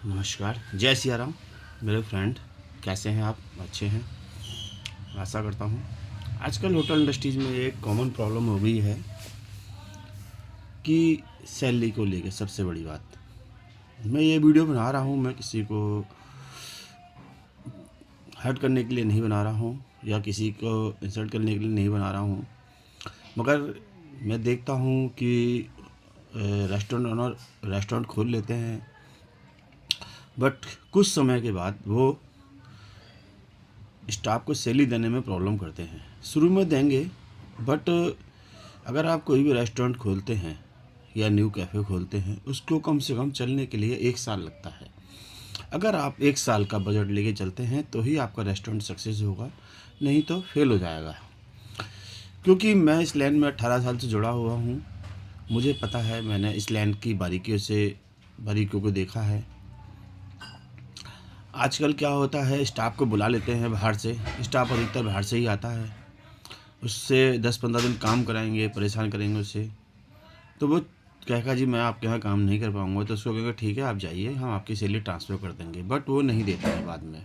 नमस्कार, जय सिया राम मेरे फ्रेंड। कैसे हैं आप? अच्छे हैं, आशा करता हूँ। आजकल होटल इंडस्ट्रीज़ में एक कॉमन प्रॉब्लम हो गई है कि सैलरी को लेके सबसे बड़ी बात। मैं ये वीडियो बना रहा हूँ, मैं किसी को हर्ट करने के लिए नहीं बना रहा हूँ या किसी को इंसल्ट करने के लिए नहीं बना रहा हूँ, मगर मैं देखता हूँ कि रेस्टोरेंट ओनर रेस्टोरेंट खोल लेते हैं, बट कुछ समय के बाद वो स्टाफ को सैलरी देने में प्रॉब्लम करते हैं। शुरू में देंगे, बट अगर आप कोई भी रेस्टोरेंट खोलते हैं या न्यू कैफ़े खोलते हैं, उसको कम से कम चलने के लिए 1 साल लगता है। अगर आप 1 साल का बजट लेके चलते हैं तो ही आपका रेस्टोरेंट सक्सेस होगा, नहीं तो फेल हो जाएगा। क्योंकि मैं इस लाइन में 18 साल से जुड़ा हुआ हूँ, मुझे पता है, मैंने इस लाइन की बारीकियों को देखा है। आजकल क्या होता है, स्टाफ को बुला लेते हैं बाहर से, स्टाफ अधिकतर बाहर से ही आता है, उससे 10-15 दिन काम कराएंगे, परेशान करेंगे उससे, तो वो कहेगा जी मैं आपके यहाँ काम नहीं कर पाऊँगा, तो उसको कहेगा ठीक है आप जाइए, हम आपकी सैलरी ट्रांसफ़र कर देंगे, बट वो नहीं देता है बाद में।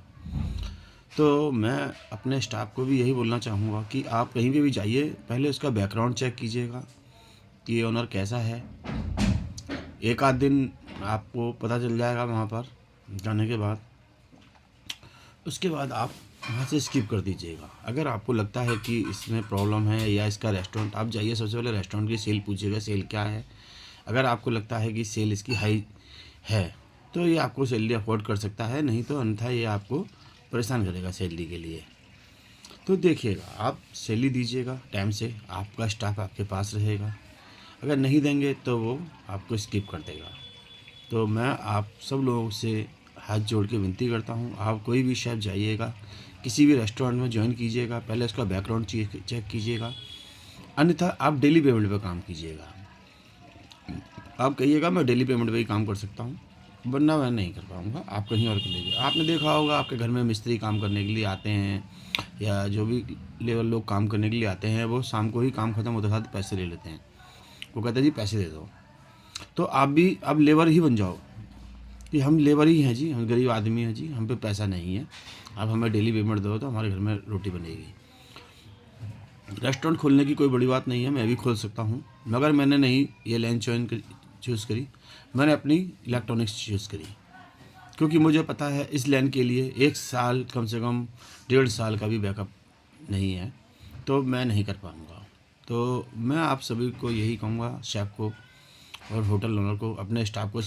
तो मैं अपने स्टाफ को भी यही बोलना चाहूँगा कि आप कहीं पे भी जाइए, पहले उसका बैकग्राउंड चेक कीजिएगा कि ये ओनर कैसा है। एक आध दिन आपको पता चल जाएगा वहाँ पर जाने के बाद, उसके बाद आप वहाँ से स्किप कर दीजिएगा। अगर आपको लगता है कि इसमें प्रॉब्लम है या इसका रेस्टोरेंट, आप जाइए सबसे पहले रेस्टोरेंट की सेल पूछिएगा, सेल क्या है। अगर आपको लगता है कि सेल इसकी हाई है तो ये आपको सैलरी अफोर्ड कर सकता है, नहीं तो अन्यथा ये आपको परेशान करेगा सैलरी के लिए। तो देखिएगा, आप सैलरी दीजिएगा टाइम से, आपका स्टाफ आपके पास रहेगा। अगर नहीं देंगे तो वो आपको स्किप कर देगा। तो मैं आप सब लोगों से हाथ जोड़ के विनती करता हूँ, आप कोई भी शेफ़ जाइएगा, किसी भी रेस्टोरेंट में ज्वाइन कीजिएगा, पहले उसका बैकग्राउंड चेक कीजिएगा, अन्यथा आप डेली पेमेंट पे काम कीजिएगा। आप कहिएगा मैं डेली पेमेंट पे ही काम कर सकता हूँ, वरना मैं नहीं कर पाऊँगा, आप कहीं और कर लीजिए। आपने देखा होगा आपके घर में मिस्त्री काम करने के लिए आते हैं या जो भी लेबर लोग काम करने के लिए आते हैं, वो शाम को ही काम ख़त्म होते साथ पैसे ले लेते हैं। वो कहते हैं जी पैसे दे दो। तो आप भी अब लेबर ही बन जाओ कि हम लेबर ही हैं जी, हम गरीब आदमी हैं जी, हम पे पैसा नहीं है, आप हमें डेली पेमेंट दो तो हमारे घर में रोटी बनेगी। रेस्टोरेंट खोलने की कोई बड़ी बात नहीं है, मैं भी खोल सकता हूँ, मगर मैंने नहीं ये लाइन चूज़ करी, मैंने अपनी इलेक्ट्रॉनिक्स चूज़ करी, क्योंकि मुझे पता है इस लाइन के लिए 1 साल, कम से कम 1.5 साल का भी बैकअप नहीं है, तो मैं नहीं कर पाऊँगा। तो मैं आप सभी को यही कहूँगा, शेफ़ को और होटल ओनर को, अपने स्टाफ को